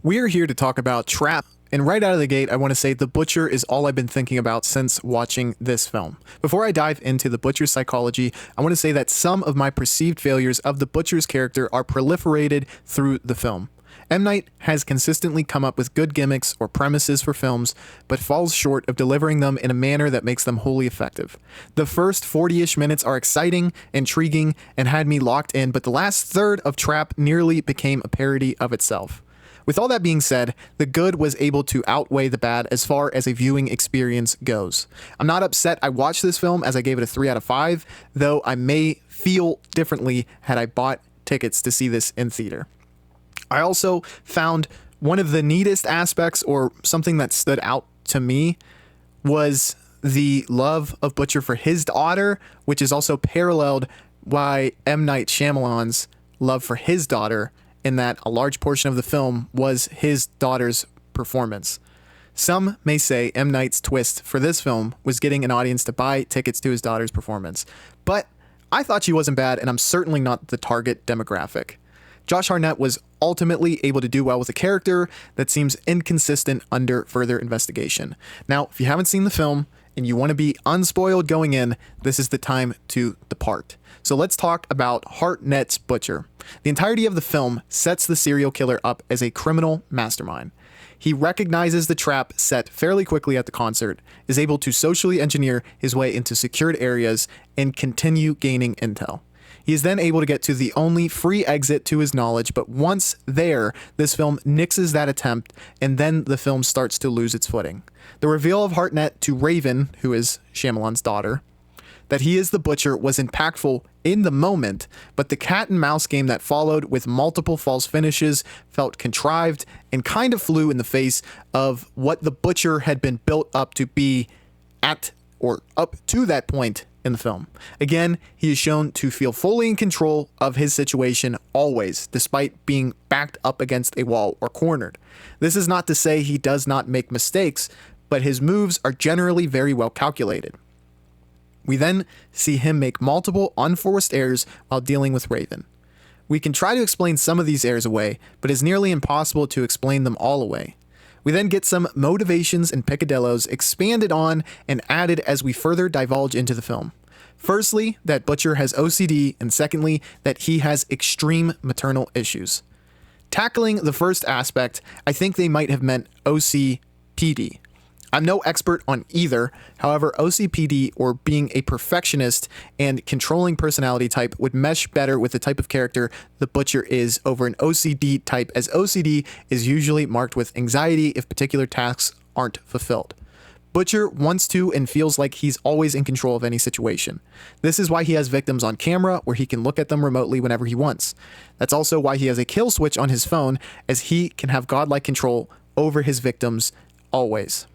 We are here to talk about Trap, and right out of the gate, I want to say The Butcher is all I've been thinking about since watching this film. Before I dive into The Butcher's psychology, I want to say that some of my perceived failures of The Butcher's character are proliferated through the film. M. Night has consistently come up with good gimmicks or premises for films, but falls short of delivering them in a manner that makes them wholly effective. The first 40-ish minutes are exciting, intriguing, and had me locked in, but the last third of Trap nearly became a parody of itself. With all that being said, the good was able to outweigh the bad as far as a viewing experience goes. I'm not upset I watched this film, as I gave it a 3 out of 5, though I may feel differently had I bought tickets to see this in theater. I also found one of the neatest aspects, or something that stood out to me, was the love of Butcher for his daughter, which is also paralleled by M. Night Shyamalan's love for his daughter, in that a large portion of the film was his daughter's performance. Some may say M. Night's twist for this film was getting an audience to buy tickets to his daughter's performance, but I thought she wasn't bad, and I'm certainly not the target demographic. Josh Hartnett was ultimately able to do well with a character that seems inconsistent under further investigation. Now, if you haven't seen the film and you want to be unspoiled going in, this is the time to depart. So let's talk about Hartnett's Butcher. The entirety of the film sets the serial killer up as a criminal mastermind. He recognizes the trap set fairly quickly at the concert, is able to socially engineer his way into secured areas, and continue gaining intel. He is then able to get to the only free exit to his knowledge, but once there, this film nixes that attempt, and then the film starts to lose its footing. The reveal of Hartnett to Raven, who is Shyamalan's daughter, that he is the Butcher was impactful in the moment, but the cat and mouse game that followed with multiple false finishes felt contrived and kind of flew in the face of what the Butcher had been built up to be at or up to that point in the film. Again, he is shown to feel fully in control of his situation always, despite being backed up against a wall or cornered. This is not to say he does not make mistakes, but his moves are generally very well calculated. We then see him make multiple unforced errors while dealing with Raven. We can try to explain some of these errors away, but it's nearly impossible to explain them all away. We then get some motivations and picadillos expanded on and added as we further divulge into the film. Firstly, that Butcher has OCD, and secondly, that he has extreme maternal issues. Tackling the first aspect, I think they might have meant OCPD. I'm no expert on either. However, OCPD, or being a perfectionist and controlling personality type, would mesh better with the type of character the Butcher is over an OCD type, as OCD is usually marked with anxiety if particular tasks aren't fulfilled. Butcher wants to and feels like he's always in control of any situation. This is why he has victims on camera, where he can look at them remotely whenever he wants. That's also why he has a kill switch on his phone, as he can have godlike control over his victims always.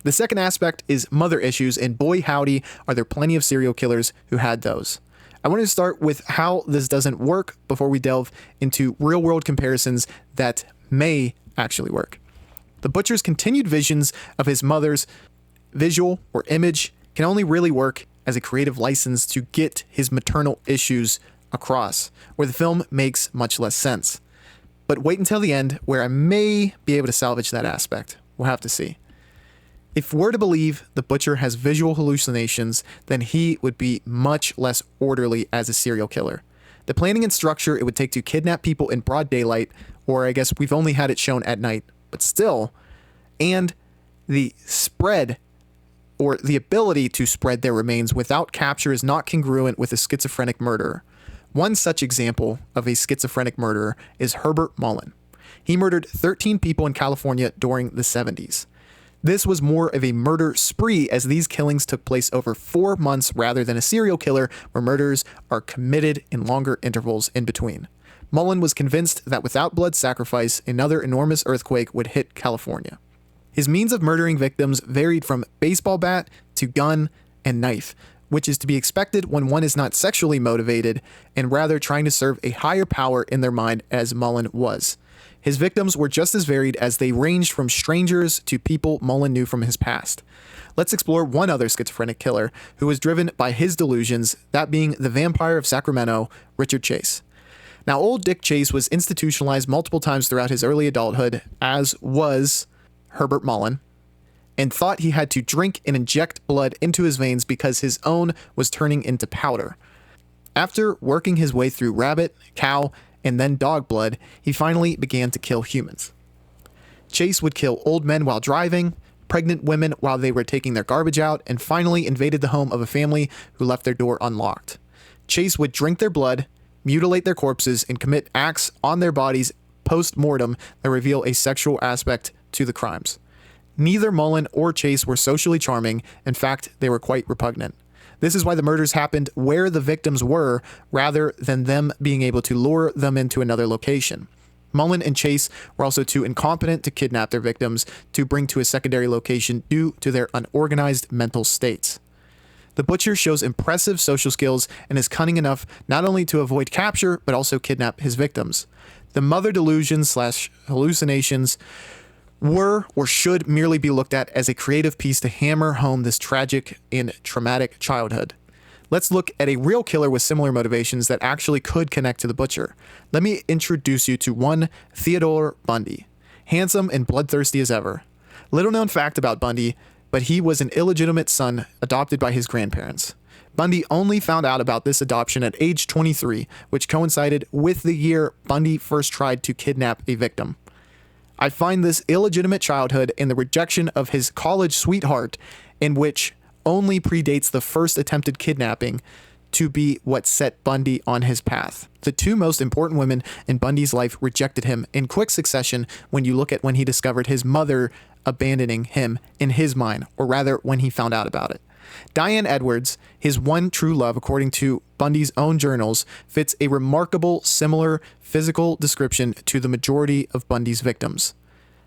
The second aspect is mother issues, and boy howdy are there plenty of serial killers who had those. I want to start with how this doesn't work before we delve into real-world comparisons that may actually work. The Butcher's continued visions of his mother's visual or image can only really work as a creative license to get his maternal issues across, where the film makes much less sense. But wait until the end, where I may be able to salvage that aspect. We'll have to see. If we're to believe the Butcher has visual hallucinations, then he would be much less orderly as a serial killer. The planning and structure it would take to kidnap people in broad daylight, or I guess we've only had it shown at night, but still, and the spread, or the ability to spread their remains without capture, is not congruent with a schizophrenic murderer. One such example of a schizophrenic murderer is Herbert Mullin. He murdered 13 people in California during the 70s. This was more of a murder spree, as these killings took place over 4 months rather than a serial killer where murders are committed in longer intervals in between. Mullin was convinced that without blood sacrifice, another enormous earthquake would hit California. His means of murdering victims varied from baseball bat to gun and knife, which is to be expected when one is not sexually motivated and rather trying to serve a higher power in their mind, as Mullin was. His victims were just as varied, as they ranged from strangers to people Mullin knew from his past. Let's explore one other schizophrenic killer who was driven by his delusions, that being the vampire of Sacramento, Richard Chase. Now, old Dick Chase was institutionalized multiple times throughout his early adulthood, as was Herbert Mullin, and thought he had to drink and inject blood into his veins because his own was turning into powder. After working his way through rabbit, cow, and then dog blood, he finally began to kill humans. Chase would kill old men while driving, pregnant women while they were taking their garbage out, and finally invaded the home of a family who left their door unlocked. Chase would drink their blood, mutilate their corpses, and commit acts on their bodies post-mortem that reveal a sexual aspect to the crimes. Neither Mullin or Chase were socially charming. In fact, they were quite repugnant. This is why the murders happened where the victims were, rather than them being able to lure them into another location. Mullin and Chase were also too incompetent to kidnap their victims to bring to a secondary location due to their unorganized mental states. The butcher shows impressive social skills and is cunning enough not only to avoid capture, but also kidnap his victims. The mother delusions/hallucinations were or should merely be looked at as a creative piece to hammer home this tragic and traumatic childhood. Let's look at a real killer with similar motivations that actually could connect to the butcher. Let me introduce you to one Theodore Bundy, handsome and bloodthirsty as ever. Little known fact about Bundy, but he was an illegitimate son adopted by his grandparents. Bundy only found out about this adoption at age 23, which coincided with the year Bundy first tried to kidnap a victim. I find this illegitimate childhood and the rejection of his college sweetheart, in which only predates the first attempted kidnapping, to be what set Bundy on his path. The two most important women in Bundy's life rejected him in quick succession when you look at when he discovered his mother abandoning him in his mind, or rather when he found out about it. Diane Edwards, his one true love according to Bundy's own journals, fits a remarkable similar physical description to the majority of Bundy's victims.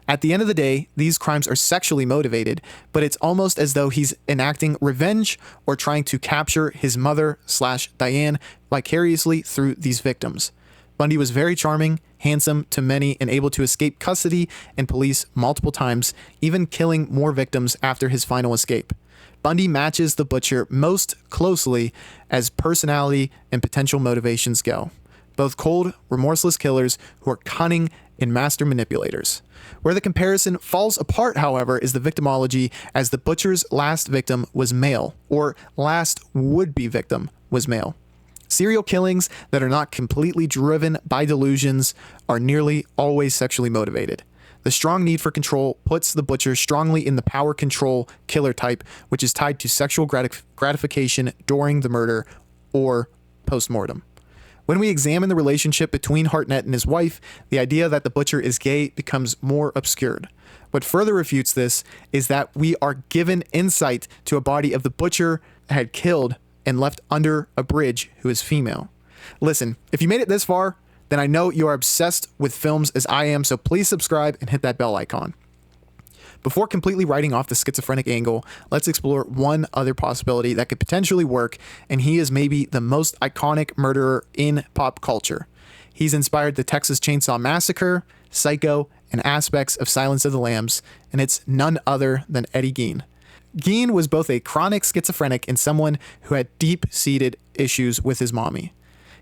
At the end of the day, these crimes are sexually motivated, but it's almost as though he's enacting revenge or trying to capture his mother/Diane vicariously through these victims. Bundy was very charming, handsome to many, and able to escape custody and police multiple times, even killing more victims after his final escape. Bundy matches the butcher most closely as personality and potential motivations go. Both cold, remorseless killers who are cunning and master manipulators. Where the comparison falls apart, however, is the victimology, as the butcher's last victim was male, or last would-be victim was male. Serial killings that are not completely driven by delusions are nearly always sexually motivated. The strong need for control puts the butcher strongly in the power control killer type, which is tied to sexual gratification during the murder or post-mortem. When we examine the relationship between Hartnett and his wife, the idea that the butcher is gay becomes more obscured. What further refutes this is that we are given insight to a body of the butcher had killed and left under a bridge who is female. Listen, if you made it this far, then I know you are obsessed with films as I am, so please subscribe and hit that bell icon. Before completely writing off the schizophrenic angle, let's explore one other possibility that could potentially work, and he is maybe the most iconic murderer in pop culture. He's inspired the Texas Chainsaw Massacre, Psycho, and aspects of Silence of the Lambs, and it's none other than Eddie Gein. Gein was both a chronic schizophrenic and someone who had deep-seated issues with his mommy.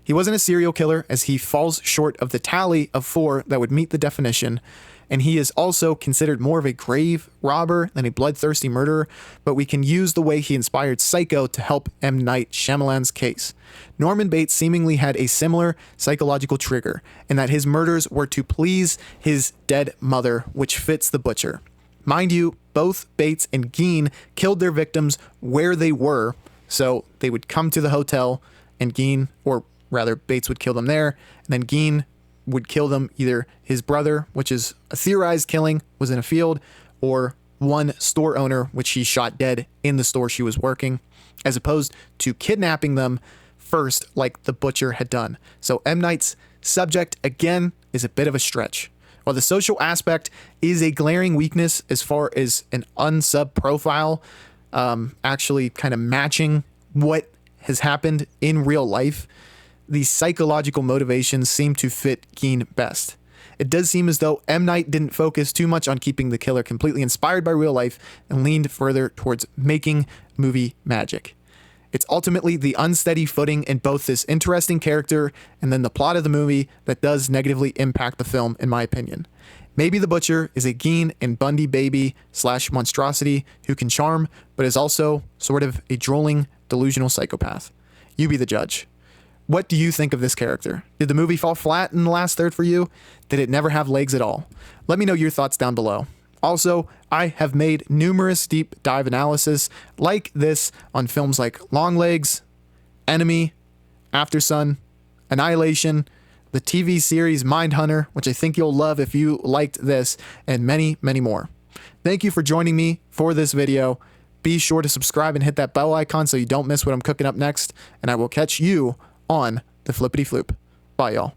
He wasn't a serial killer, as he falls short of the tally of 4 that would meet the definition, and he is also considered more of a grave robber than a bloodthirsty murderer, but we can use the way he inspired Psycho to help M. Night Shyamalan's case. Norman Bates seemingly had a similar psychological trigger, in that his murders were to please his dead mother, which fits the butcher. Mind you, both Bates and Gein killed their victims where they were, so they would come to the hotel, and Gein, or rather Bates would kill them there, and then Gein would kill them, either his brother, which is a theorized killing, was in a field, or one store owner, which he shot dead in the store she was working, as opposed to kidnapping them first like the butcher had done. So M. Night's subject, again, is a bit of a stretch. While the social aspect is a glaring weakness as far as an unsub profile, actually kind of matching what has happened in real life, the psychological motivations seem to fit Gein best. It does seem as though M. Night didn't focus too much on keeping the killer completely inspired by real life and leaned further towards making movie magic. It's ultimately the unsteady footing in both this interesting character and then the plot of the movie that does negatively impact the film, in my opinion. Maybe the Butcher is a Gein and Bundy baby / monstrosity who can charm, but is also sort of a drooling, delusional psychopath. You be the judge. What do you think of this character? Did the movie fall flat in the last third for you? Did it never have legs at all? Let me know your thoughts down below. Also, I have made numerous deep dive analysis like this on films like Longlegs, Enemy, Aftersun, Annihilation, the TV series Mindhunter, which I think you'll love if you liked this, and many, many more. Thank you for joining me for this video. Be sure to subscribe and hit that bell icon so you don't miss what I'm cooking up next, and I will catch you on the flippity floop. Bye, y'all.